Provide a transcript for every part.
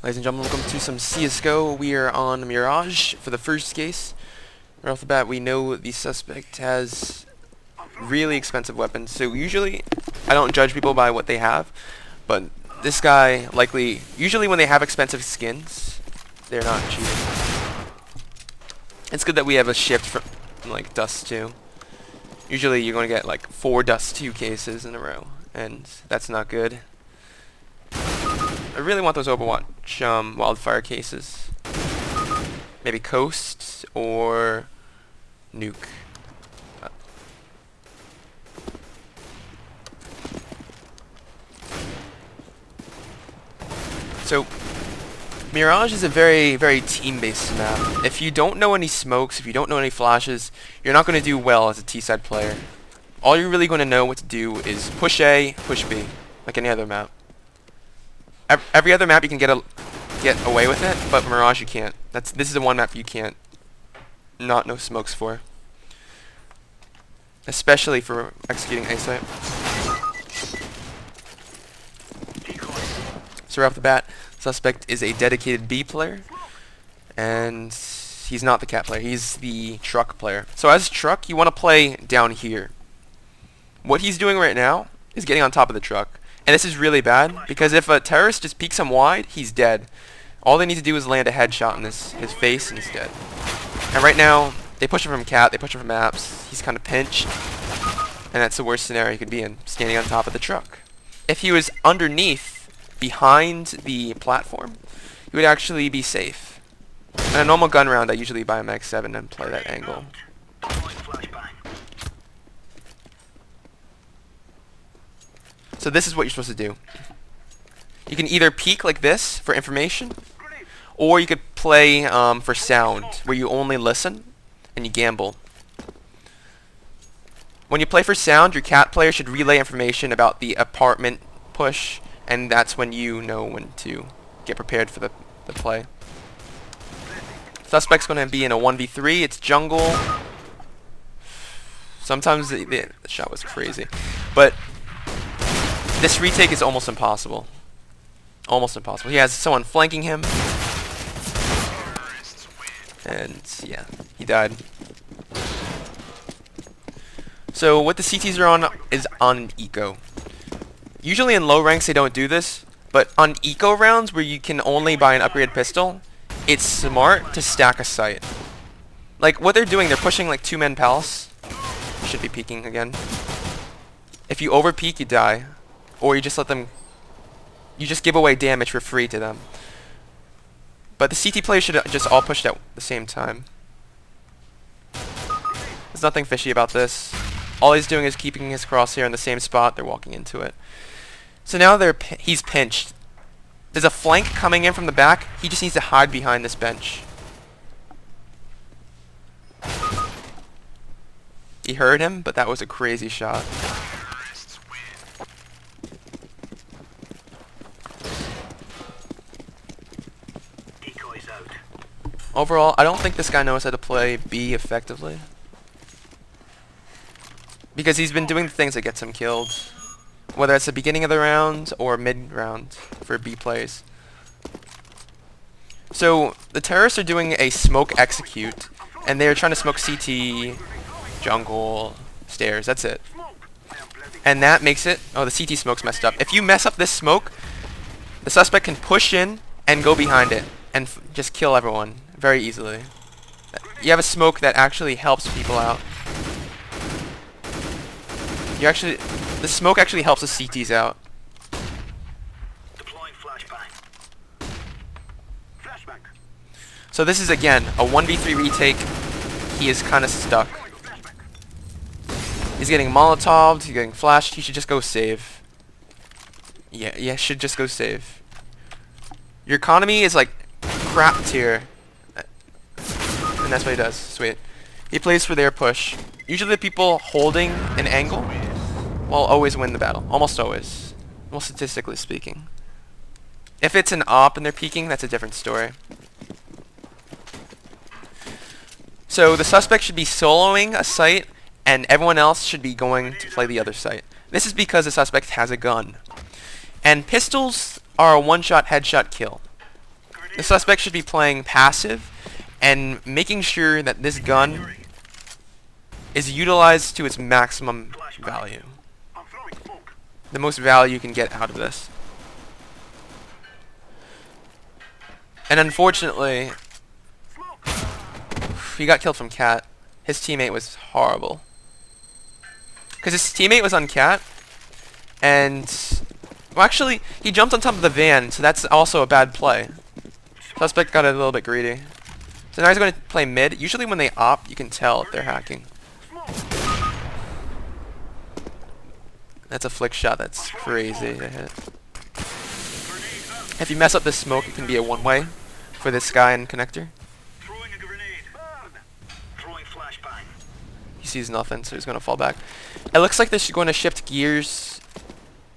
Ladies and gentlemen, welcome to some CSGO. We are on Mirage for the first case. Right off the bat, we know the suspect has really expensive weapons. So usually, I don't judge people by what they have, but this guy usually when they have expensive skins, they're not cheating. It's good that we have a shift from like Dust 2. Usually you're going to get like 4 Dust 2 cases in a row, and that's not good. I really want those Overwatch wildfire cases. Maybe Coast or Nuke. So Mirage is a very, very team-based map. If you don't know any smokes, if you don't know any flashes, you're not going to do well as a T-side player. All you're really going to know what to do is push A, push B, like any other map. Every other map you can get away with it, but Mirage you can't. This is the one map you can't not know smokes for, especially for executing A site. So right off the bat, suspect is a dedicated B player, and he's not the cat player. He's the truck player. So as truck, you want to play down here. What he's doing right now is getting on top of the truck. And this is really bad, because if a terrorist just peeks him wide, he's dead. All they need to do is land a headshot in his face, and he's dead. And right now, they push him from cat, they push him from apps. He's kind of pinched, and that's the worst scenario he could be in, standing on top of the truck. If he was underneath, behind the platform, he would actually be safe. In a normal gun round, I usually buy a Max 7 and play that angle. So this is what you're supposed to do. You can either peek like this for information, or you could play for sound, where you only listen and you gamble. When you play for sound, your cat player should relay information about the apartment push, and that's when you know when to get prepared for the play. Suspect's going to be in a 1v3. It's jungle. Sometimes the shot was crazy, but this retake is almost impossible. Almost impossible. He has someone flanking him. And yeah, he died. So what the CTs are on is on eco. Usually in low ranks they don't do this, but on eco rounds where you can only buy an upgraded pistol, it's smart to stack a sight. Like what they're doing, they're pushing like 2-man palace. Should be peeking again. If you over peek, you die. Or you just let them, you just give away damage for free to them. But the CT players should just all push at the same time. There's nothing fishy about this. All he's doing is keeping his crosshair in the same spot. They're walking into it. So now he's pinched. There's a flank coming in from the back. He just needs to hide behind this bench. He heard him, but that was a crazy shot. Overall, I don't think this guy knows how to play B effectively, because he's been doing the things that gets him killed, whether it's the beginning of the round or mid-round for B plays. So the terrorists are doing a smoke execute, and they're trying to smoke CT, jungle, stairs. That's it. And that makes it... Oh, the CT smoke's messed up. If you mess up this smoke, the suspect can push in and go behind it and just kill everyone very easily. You have a smoke that actually helps people out. The smoke actually helps the CTs out. Deploying flashbang. Flashbang. So this is again a 1v3 retake. He is kind of stuck. He's getting molotoved, he's getting flashed. He should just go save. Yeah, should just go save. Your economy is like crap tier. And that's what he does. Sweet. He plays for their push. Usually the people holding an angle will always win the battle. Almost always. Well, statistically speaking. If it's an op and they're peeking, that's a different story. So the suspect should be soloing a site, and everyone else should be going to play the other site. This is because the suspect has a gun. And pistols are a one-shot headshot kill. The suspect should be playing passive and making sure that this gun is utilized to its maximum value. I'm throwing smoke. The most value you can get out of this. And unfortunately, Smoke. he got killed from Cat. His teammate was horrible. Because his teammate was on Cat, and... Well, actually, he jumped on top of the van, so that's also a bad play. Suspect got a little bit greedy. So now he's going to play mid. Usually when they op, you can tell if they're hacking. That's a flick shot that's crazy to hit. If you mess up this smoke, it can be a one-way for this guy and connector. Throwing a grenade. Burn. Throwing flashbang. He sees nothing, so he's going to fall back. It looks like they're going to shift gears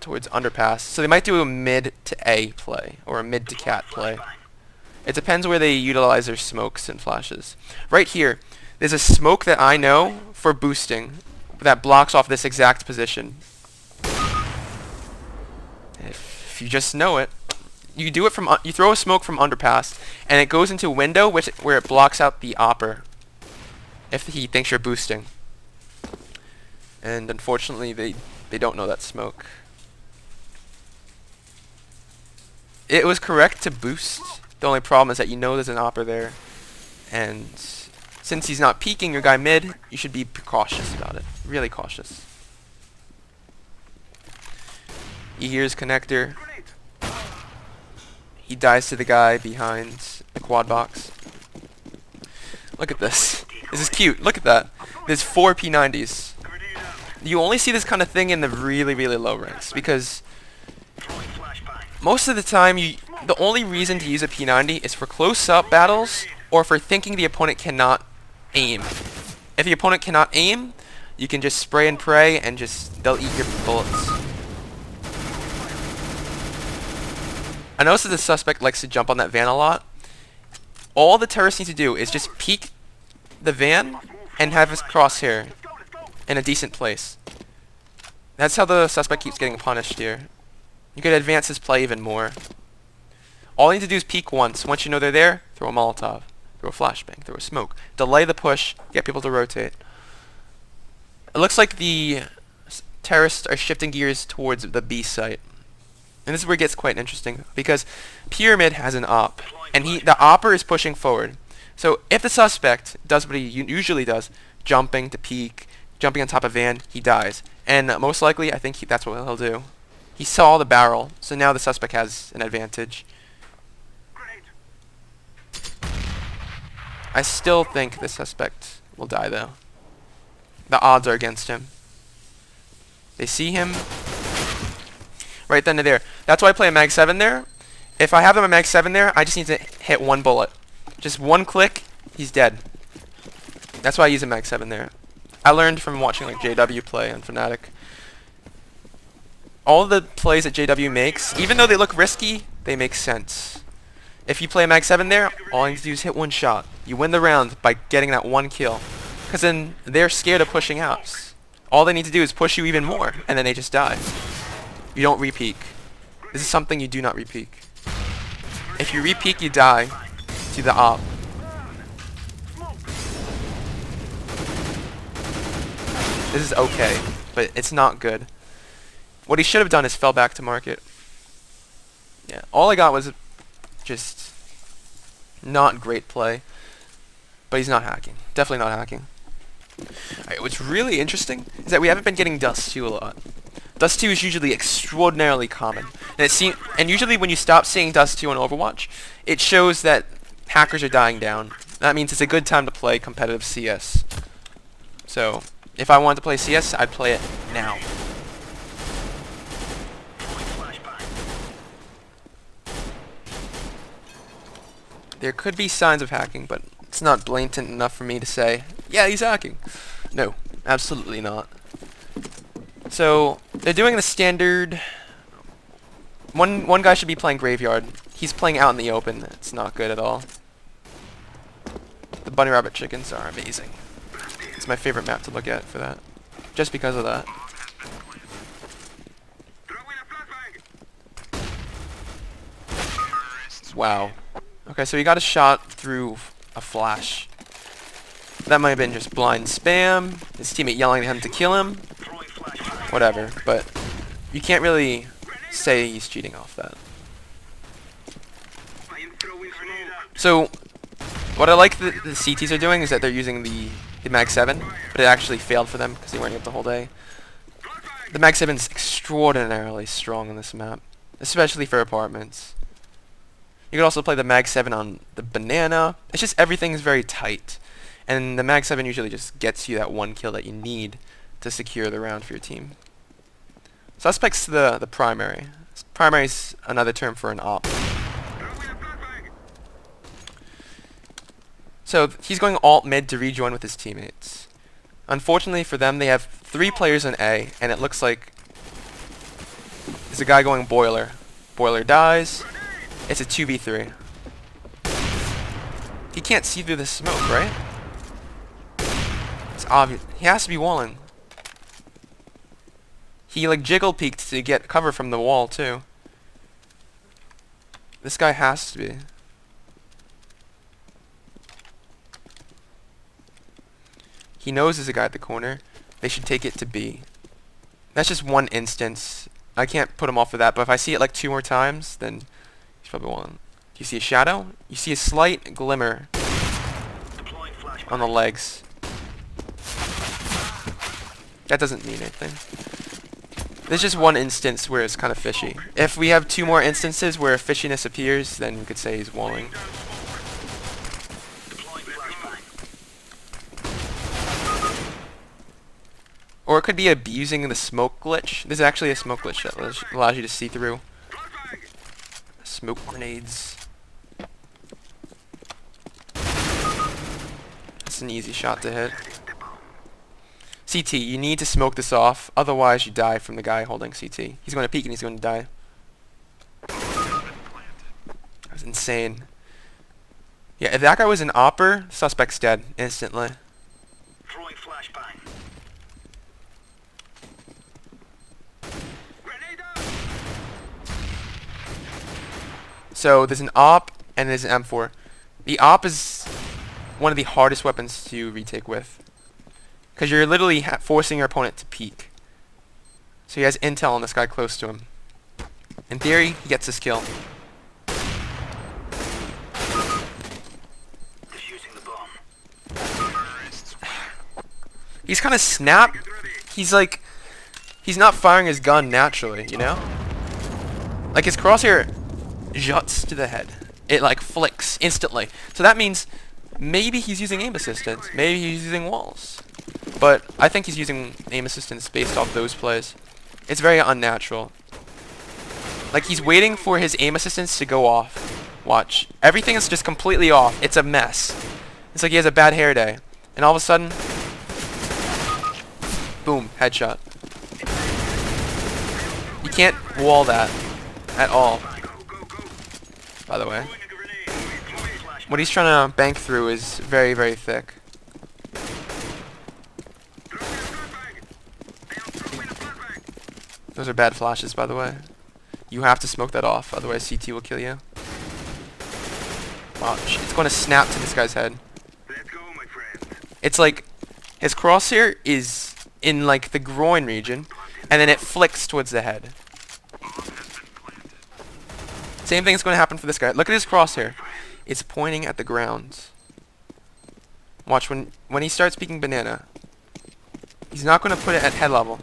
towards underpass. So they might do a mid to A play, or a mid to cat play. It depends where they utilize their smokes and flashes. Right here, there's a smoke that I know for boosting that blocks off this exact position. If you just know it, you do it from you throw a smoke from underpass, and it goes into a window where it blocks out the opper if he thinks you're boosting. And unfortunately, they don't know that smoke. It was correct to boost. The only problem is that you know there's an opper there, and since he's not peeking your guy mid, you should be cautious about it. Really cautious. He hears connector. He dies to the guy behind the quad box. Look at this. This is cute. Look at that. There's 4 P90s. You only see this kind of thing in the really, really low ranks, because most of the time, the only reason to use a P90 is for close-up battles or for thinking the opponent cannot aim. If the opponent cannot aim, you can just spray and pray and they'll eat your bullets. I noticed that the suspect likes to jump on that van a lot. All the terrorists need to do is just peek the van and have his crosshair in a decent place. That's how the suspect keeps getting punished here. You could advance his play even more. All you need to do is peek once. Once you know they're there, throw a Molotov, throw a flashbang, throw a smoke. Delay the push, get people to rotate. It looks like the terrorists are shifting gears towards the B site. And this is where it gets quite interesting, because Pyramid has an op, and the opper is pushing forward. So if the suspect does what he usually does, jumping to peek, jumping on top of van, he dies. And most likely, I think that's what he'll do. He saw the barrel, so now the suspect has an advantage. I still think the suspect will die, though. The odds are against him. They see him right then and there. That's why I play a Mag 7 there. If I have him a Mag 7 there, I just need to hit one bullet. Just one click, he's dead. That's why I use a Mag 7 there. I learned from watching like JW play on Fnatic. All the plays that JW makes, even though they look risky, they make sense. If you play a Mag 7 there, all you need to do is hit one shot. You win the round by getting that one kill. Because then they're scared of pushing out. All they need to do is push you even more, and then they just die. You don't re-peek. This is something you do not re-peek. If you re-peek, you die to the op. This is okay, but it's not good. What he should have done is fell back to market. Yeah, all I got was just not great play. But he's not hacking. Definitely not hacking. Alright, what's really interesting is that we haven't been getting Dust 2 a lot. Dust 2 is usually extraordinarily common. And usually when you stop seeing Dust 2 on Overwatch, it shows that hackers are dying down. That means it's a good time to play competitive CS. So, if I wanted to play CS, I'd play it now. There could be signs of hacking, but it's not blatant enough for me to say, yeah, he's hacking. No, absolutely not. So, they're doing the standard... One guy should be playing Graveyard. He's playing out in the open. It's not good at all. The bunny rabbit chickens are amazing. It's my favorite map to look at for that. Just because of that. Wow. Okay, so he got a shot through a flash. That might have been just blind spam. His teammate yelling at him to kill him. Throwing flashbang. Whatever, but you can't really say he's cheating off that. I am throwing smoke. So, what I like that the CTs are doing is that they're using the Mag 7, but it actually failed for them because they weren't able to hold A. The Mag 7 is extraordinarily strong on this map, especially for apartments. You could also play the Mag 7 on the banana. It's just everything is very tight. And the Mag 7 usually just gets you that one kill that you need to secure the round for your team. Suspect's the primary. Primary is another term for an op. So he's going alt mid to rejoin with his teammates. Unfortunately for them, they have 3 players in A, and it looks like there's a guy going boiler. Boiler dies. It's a 2v3. He can't see through the smoke, right? It's obvious. He has to be walling. He like jiggle peeked to get cover from the wall too. This guy has to be. He knows there's a guy at the corner. They should take it to B. That's just one instance. I can't put him off for that, but if I see it like 2 more times, then he's probably one. Do you see a shadow? You see a slight glimmer Deploying flashbang. on the legs. That doesn't mean anything. There's just one instance where it's kind of fishy. If we have 2 more instances where fishiness appears, then you could say he's walling. Deploying flashbang. Or it could be abusing the smoke glitch. There's actually a smoke glitch that allows you to see through smoke grenades. That's an easy shot to hit. CT, you need to smoke this off, otherwise you die from the guy holding CT. He's going to peek and he's going to die. That was insane. Yeah, if that guy was an opper, suspect's dead instantly. Throwing flashbang. Grenade out. So there's an op and there's an M4. The op is one of the hardest weapons to retake with, because you're literally forcing your opponent to peek. So he has intel on this guy close to him. In theory, he gets this kill. Defusing the bomb. He's kind of snap. He's like, he's not firing his gun naturally, you know? Like his crosshair juts to the head. It like flicks instantly. So that means maybe he's using aim assistance. Maybe he's using walls. But I think he's using aim assistance based off those plays. It's very unnatural. Like he's waiting for his aim assistance to go off. Watch. Everything is just completely off. It's a mess. It's like he has a bad hair day. And all of a sudden, boom, headshot. You can't wall that at all, by the way. Throwing a grenade. Throwing flashbang. What he's trying to bank through is very, very thick. Those are bad flashes, by the way. You have to smoke that off, otherwise CT will kill you. Watch, it's going to snap to this guy's head. Let's go, my friend. It's like his crosshair is in like the groin region, and then it flicks towards the head. Same thing is going to happen for this guy. Look at his crosshair. It's pointing at the ground. Watch, when he starts speaking banana, he's not going to put it at head level.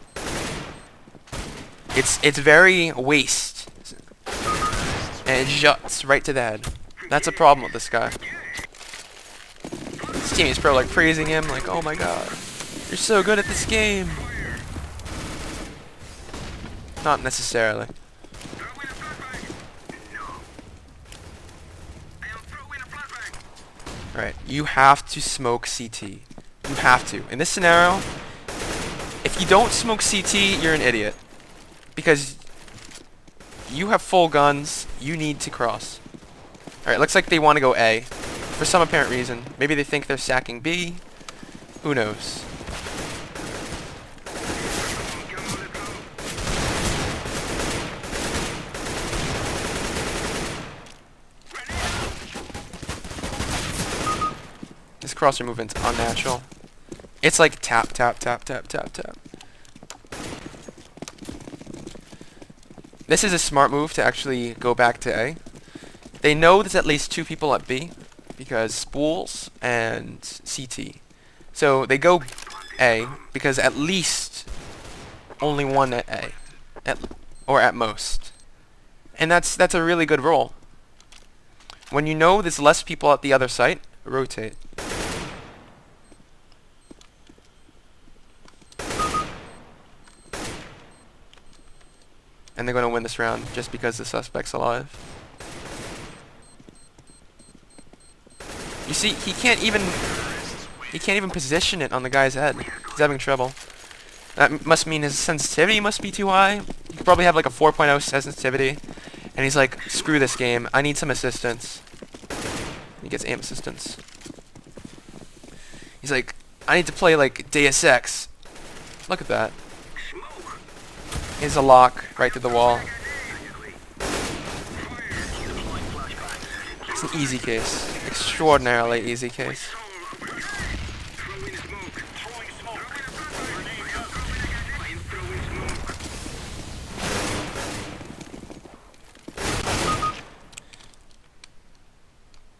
It's very waist, and it juts right to the head. That's a problem with this guy. His teammates pro like praising him, like, "Oh my God, you're so good at this game." Not necessarily. Throwing a flashbang. No. I am throwing a flashbang. Alright, you have to smoke CT. You have to. In this scenario, if you don't smoke CT, you're an idiot. Because you have full guns, you need to cross. Alright, looks like they want to go A. For some apparent reason. Maybe they think they're sacking B. Who knows? This crosser movement's unnatural. It's like tap, tap, tap, tap, tap, tap. This is a smart move to actually go back to A. They know there's at least 2 people at B because spools and CT. So they go A because at least only one at A, or at most. And that's a really good roll. When you know there's less people at the other site, rotate. And they're going to win this round just because the suspect's alive. You see, he can't even position it on the guy's head. He's having trouble. That must mean his sensitivity must be too high. He could probably have like a 4.0 sensitivity. And he's like, screw this game. I need some assistance. He gets aim assistance. He's like, I need to play like Deus Ex. Look at that. Here's a lock right through the wall. It's an easy case. Extraordinarily easy case.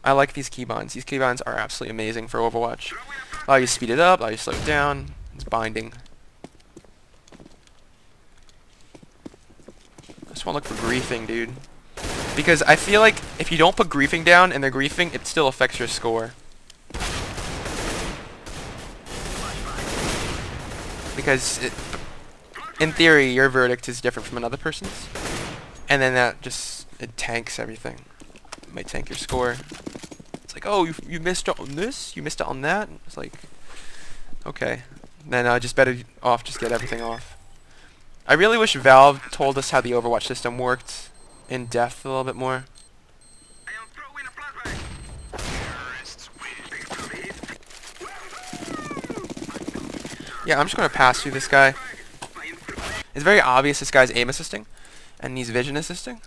I like these keybinds. These keybinds are absolutely amazing for Overwatch. Allow you to speed it up, allow you to slow it down. It's binding. I just want to look for griefing, dude. Because I feel like if you don't put griefing down and they're griefing, it still affects your score. Because in theory, your verdict is different from another person's. And then that just, it tanks everything. It might tank your score. It's like, oh, you missed it on this? You missed it on that? It's like, okay. Then just better off, just get everything off. I really wish Valve told us how the Overwatch system worked in depth a little bit more. Yeah, I'm just going to pass through this guy. It's very obvious this guy's aim assisting, and he's vision assisting.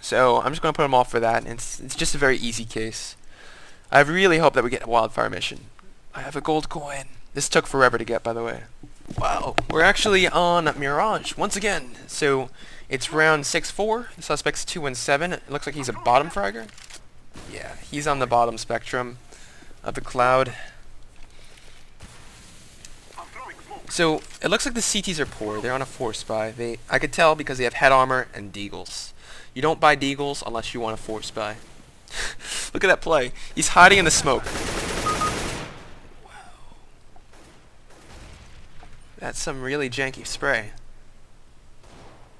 So I'm just going to put him off for that, and it's just a very easy case. I really hope that we get a wildfire mission. I have a gold coin. This took forever to get, by the way. Wow, we're actually on Mirage once again. So it's round 6-4. The suspect's 2-7. It looks like he's a bottom fragger. Yeah, he's on the bottom spectrum of the cloud. So it looks like the CTs are poor. They're on a 4 spy. I could tell because they have head armor and deagles. You don't buy deagles unless you want a 4 spy. Look at that play. He's hiding in the smoke. Wow. That's some really janky spray.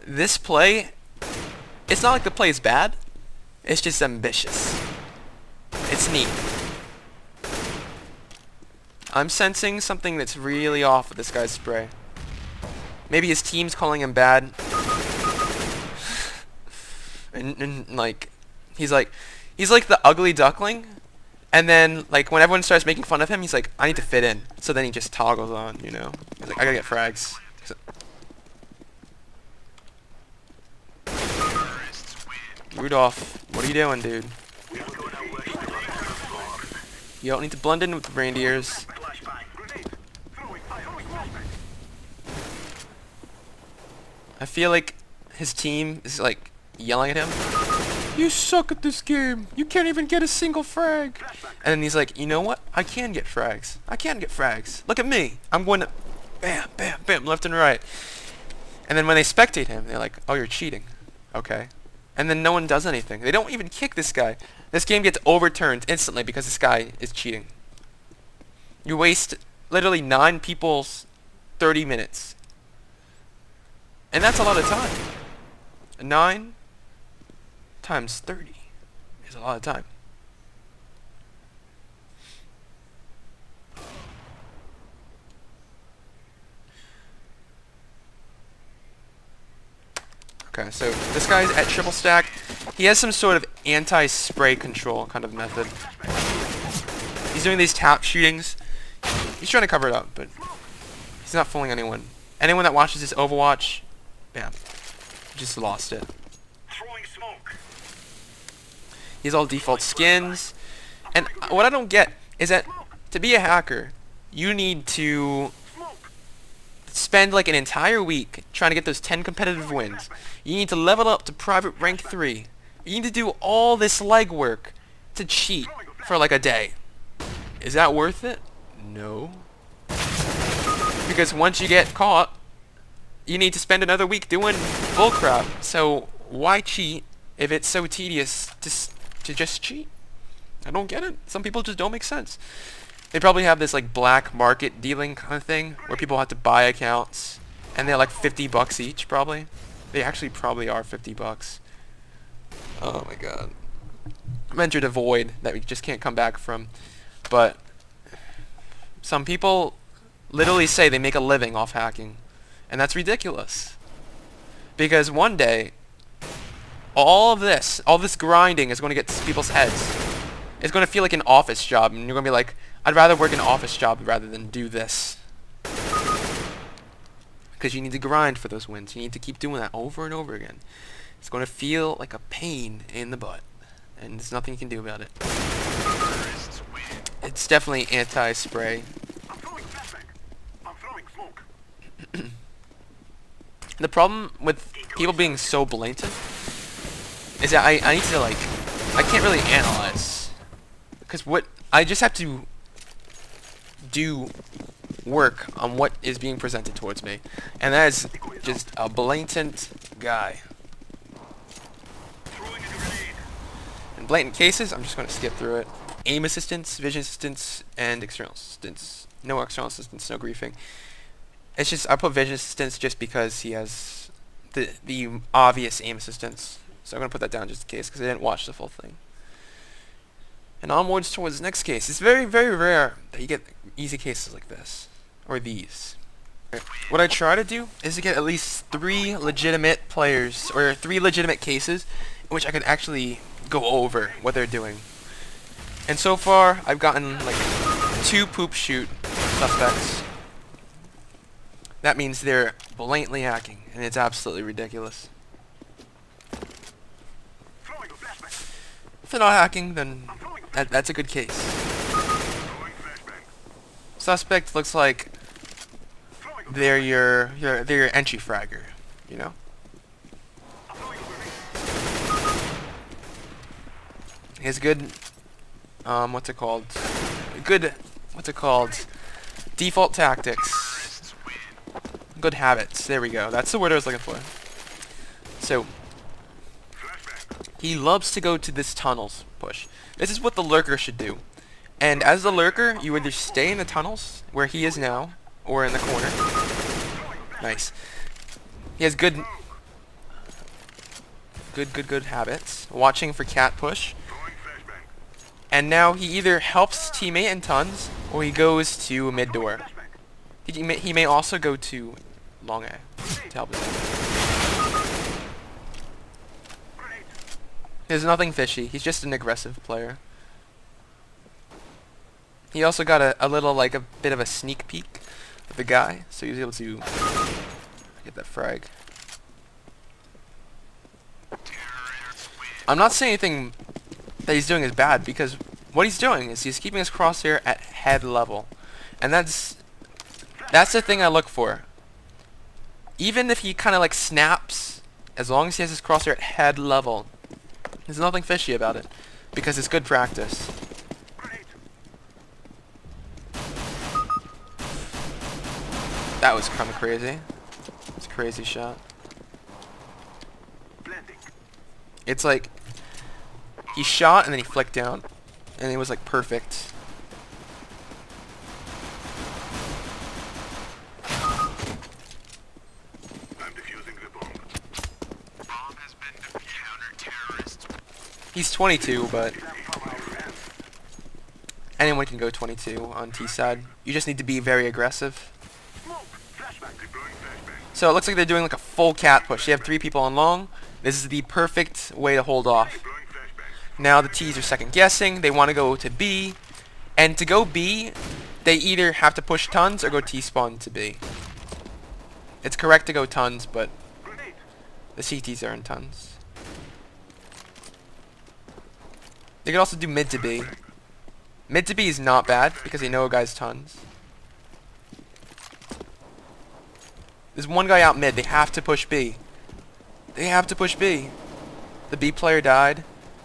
This play, it's not like the play is bad. It's just ambitious. It's neat. I'm sensing something that's really off with this guy's spray. Maybe his team's calling him bad. and like, he's like the ugly duckling. And then, like, when everyone starts making fun of him, he's like, I need to fit in. So then he just toggles on, you know. He's like, I gotta get frags. So Rudolph, what are you doing, dude? You don't need to blend in with the reindeers. I feel like his team is, like, yelling at him. You suck at this game. You can't even get a single frag. And then he's like, you know what? I can get frags. I can get frags. Look at me. I'm going to bam, bam, bam, left and right. And then when they spectate him, they're like, oh, you're cheating. Okay. And then no one does anything. They don't even kick this guy. This game gets overturned instantly because this guy is cheating. You waste literally 9 people's 30 minutes. And that's a lot of time. 9 times 30 is a lot of time. Okay, so this guy's at triple stack. He has some sort of anti-spray control kind of method. He's doing these tap shootings. He's trying to cover it up, but he's not fooling anyone. Anyone that watches this Overwatch, bam, just lost it. He's all default skins. And what I don't get is that To be a hacker, you need to Smoke. spend like an entire week trying to get those 10 competitive wins. You need to level up to private rank 3. You need to do all this legwork to cheat for like a day. Is that worth it? No. Because once you get caught, you need to spend another week doing bullcrap. So why cheat if it's so tedious to just cheat? I don't get it. Some people just don't make sense. They probably have this like black market dealing kind of thing where people have to buy accounts and they're like $50 each probably. They actually probably are $50. Oh my god. I've entered a void that we just can't come back from. But some people literally say they make a living off hacking. And that's ridiculous. Because one day, all this grinding is going to get to people's heads. It's going to feel like an office job, and you're going to be like, I'd rather work an office job rather than do this. Because you need to grind for those wins. You need to keep doing that over and over again. It's going to feel like a pain in the butt. And there's nothing you can do about it. It's definitely anti-spray. I'm throwing flashbang. I'm throwing smoke. The problem with people being so blatant is that I need to like, I can't really analyze. Because what, I just have to do work on what is being presented towards me. And that is just a blatant guy. Throwing a grenade. In blatant cases, I'm just going to skip through it. Aim assistance, vision assistance, and external assistance. No external assistance, no griefing. It's just, I put vision assistance just because he has the obvious aim assistance. So I'm going to put that down just in case because I didn't watch the full thing. And onwards towards the next case. It's very, very rare that you get easy cases like this. Or these. What I try to do is to get at least 3 legitimate players, or 3 legitimate cases, in which I could actually go over what they're doing. And so far, I've gotten like 2 poop shoot suspects. That means they're blatantly hacking, and it's absolutely ridiculous. Throwing a flashbang. If they're not hacking, then that's a good case. Throwing flashbang. Suspect looks like Throwing a they're your entry fragger, you know? I'm throwing a grenade. He has good, what's it called? Good, what's it called? Default tactics. Good habits. There we go. That's the word I was looking for. So, Flashbang. he loves to go to this tunnels push. This is what the lurker should do. And as the lurker, you either stay in the tunnels, where he is now, or in the corner. Nice. He has good habits. Watching for cat push. Throwing flashbang. And now he either helps teammate in tons, or he goes to mid door. He may also go to long A to help his team. Grenade. There's nothing fishy. He's just an aggressive player. He also got a little, like, a bit of a sneak peek of the guy, so he was able to get that frag. I'm not saying anything that he's doing is bad, because what he's doing is he's keeping his crosshair at head level. And that's the thing I look for. Even if he kind of like snaps, as long as he has his crosshair at head level, there's nothing fishy about it, because it's good practice. Grenade. That was kind of crazy. It's a crazy shot. Blending. It's like he shot and then he flicked down, and it was like perfect. I'm defusing the bomb. Bomb has been counter-terrorist. He's 22, but anyone can go 22 on T side. You just need to be very aggressive. Smoke. Flashbang. Deploying flashbang. So it looks like they're doing like a full cat push. You have 3 people on long. This is the perfect way to hold off. Deploying flashbang. Now the T's are second guessing. They want to go to B. And to go B, they either have to push tons or go T-spawn to B. It's correct to go tons, but Grenade. the CTs are in tons. They could also do mid to B. Mid to B is not bad because they know a guy's tons. There's one guy out mid. They have to push B. They have to push B. The B player died.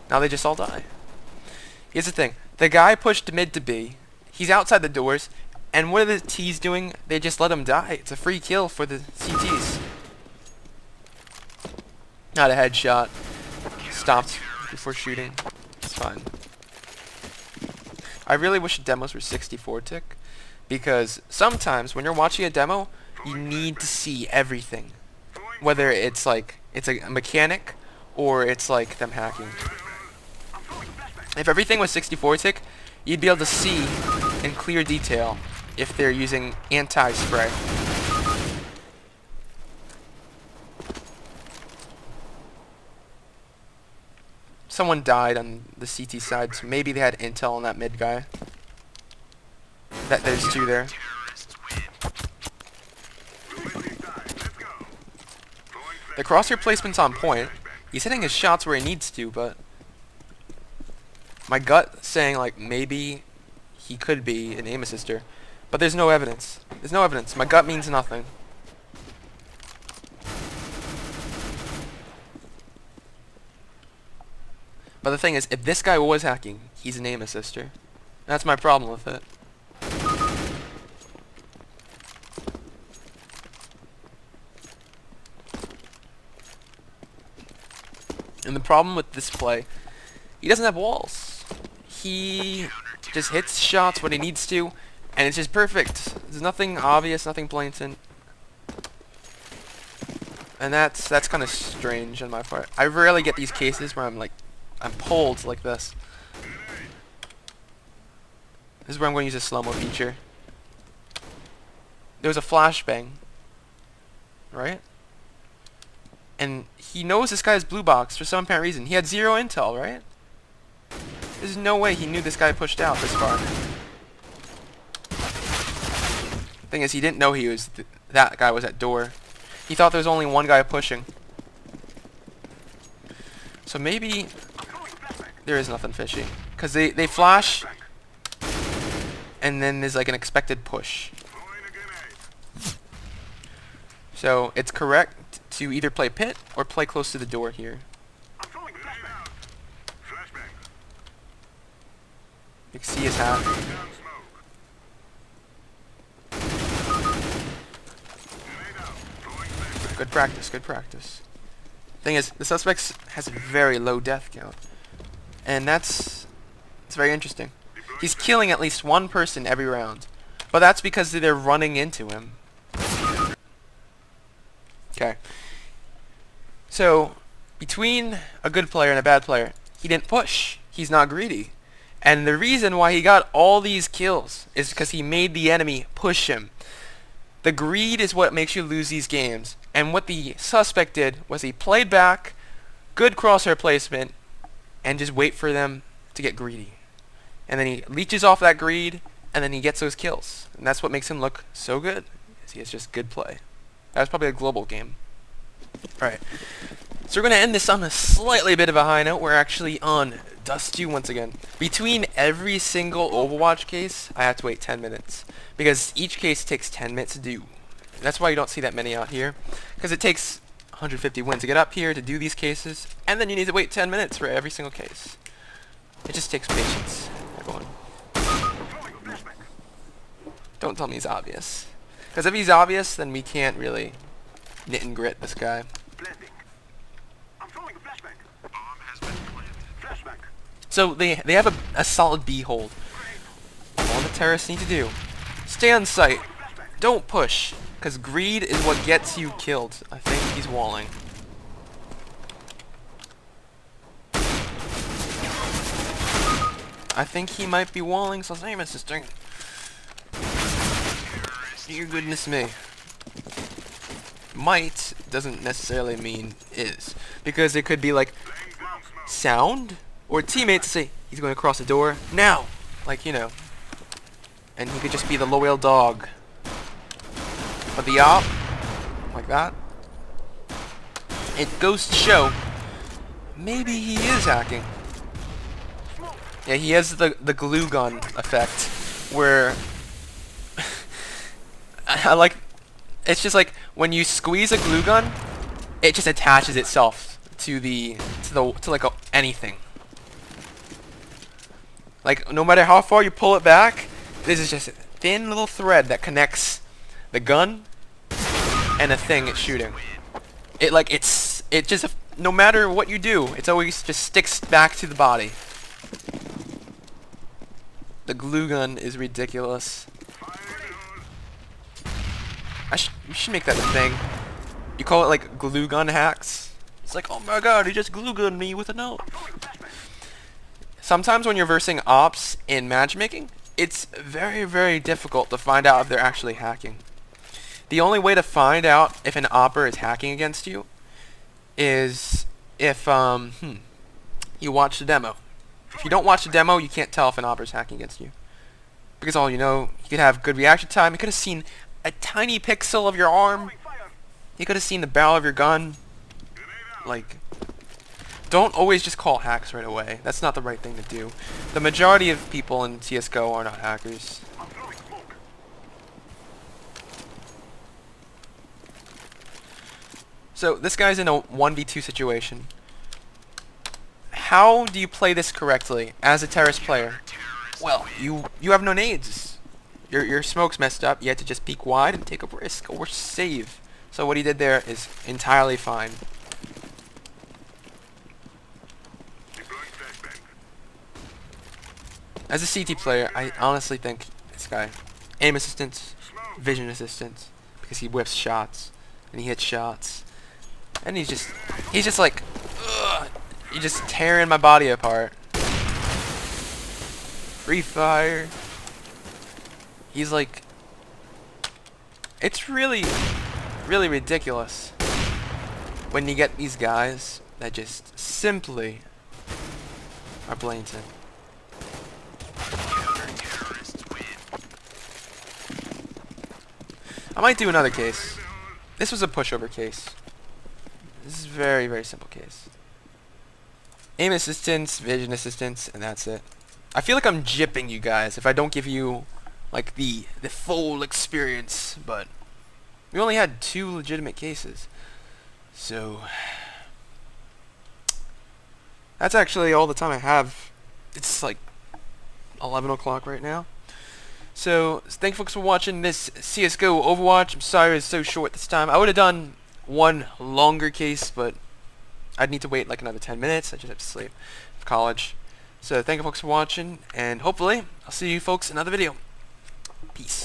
Now they just all die. Here's the thing. The guy pushed mid to B. He's outside the doors. And what are the T's doing? They just let him die. It's a free kill for the CTs. Not a headshot. Stopped before shooting. It's fine. I really wish demos were 64 tick. Because sometimes when you're watching a demo, you need to see everything. Whether it's like, it's a mechanic, or it's like them hacking. If everything was 64 tick, you'd be able to see in clear detail if they're using anti-spray. Someone died on the CT side, so maybe they had intel on that mid guy. There's two there. The crosshair placement's on point. He's hitting his shots where he needs to, but my gut saying like maybe he could be an aim assister, but there's no evidence. There's no evidence. My gut means nothing. But the thing is, if this guy was hacking, he's an aim assister. That's my problem with it. And the problem with this play, he doesn't have walls. He just hits shots when he needs to, and it's just perfect. There's nothing obvious, nothing blatant. And that's kind of strange on my part. I rarely get these cases where I'm pulled like this. This is where I'm going to use a slow-mo feature. There was a flashbang, right? And he knows this guy's blue box for some apparent reason. He had zero intel, right? There's no way he knew this guy pushed out this far. Thing is, he didn't know he was that guy was at door. He thought there was only one guy pushing. So maybe there is nothing fishy, because they flash, and then there's like an expected push. So it's correct to either play pit or play close to the door here. You can see his hat. Good practice, good practice. Thing is, the suspect has a very low death count. And it's very interesting. He's killing at least one person every round. But that's because they're running into him. Okay. So, between a good player and a bad player, he didn't push. He's not greedy. And the reason why he got all these kills is because he made the enemy push him. The greed is what makes you lose these games. And what the suspect did was he played back, good crosshair placement, and just wait for them to get greedy. And then he leeches off that greed, and then he gets those kills. And that's what makes him look so good. He has just good play. That was probably a global game. Alright. So we're going to end this on a slightly bit of a high note. We're actually on Dust 2 once again. Between every single Overwatch case, I have to wait 10 minutes. Because each case takes 10 minutes to do. That's why you don't see that many out here. Because it takes 150 wins to get up here to do these cases. And then you need to wait 10 minutes for every single case. It just takes patience, everyone. Don't tell me he's obvious. Because if he's obvious, then we can't really knit and grit this guy. So they have a solid B hold. All the terrorists need to do, stay on site. Don't push. Because greed is what gets you killed. I think he's walling. I think he might be walling, so I'm assisting. Dear goodness me. Might doesn't necessarily mean is. Because it could be like sound or teammates say he's going to cross the door now. Like, you know. And he could just be the loyal dog. But the op, like that, it goes to show maybe he is hacking. Yeah, he has the glue gun effect, where I like. It's just like when you squeeze a glue gun, it just attaches itself to anything. Like no matter how far you pull it back, this is just a thin little thread that connects the gun and the thing it's shooting. It just no matter what you do, it's always just sticks back to the body. The glue gun is ridiculous. You should make that a thing. You call it like glue gun hacks. It's like, oh my god, he just glue gunned me with a note. Sometimes when you're versing ops in matchmaking, it's very, very difficult to find out if they're actually hacking. The only way to find out if an opper is hacking against you is if you watch the demo. If you don't watch the demo, you can't tell if an opper is hacking against you. Because all you know, you could have good reaction time. You could have seen a tiny pixel of your arm. You could have seen the barrel of your gun. Like, don't always just call hacks right away. That's not the right thing to do. The majority of people in CSGO are not hackers. So this guy's in a 1v2 situation. How do you play this correctly as a terrorist player? Well, you have no nades. Your smoke's messed up. You had to just peek wide and take a risk or save. So what he did there is entirely fine. As a CT player, I honestly think this guy, aim assistance, vision assistance, because he whips shots and he hits shots, and he's just like, ugh, you're just tearing my body apart. Free fire. He's like, it's really, really ridiculous when you get these guys that just simply are blatant. I might do another case. This was a pushover case. This is a very, very simple case. Aim assistance, vision assistance, and that's it. I feel like I'm gypping you guys if I don't give you like the full experience, but we only had 2 legitimate cases. So that's actually all the time I have. It's like 11 o'clock right now. So thank you folks for watching this CSGO Overwatch. I'm sorry it's so short this time. I would have done one longer case, but I'd need to wait like another 10 minutes. I just have to sleep for college. So thank you folks for watching, and hopefully I'll see you folks in another video. Peace.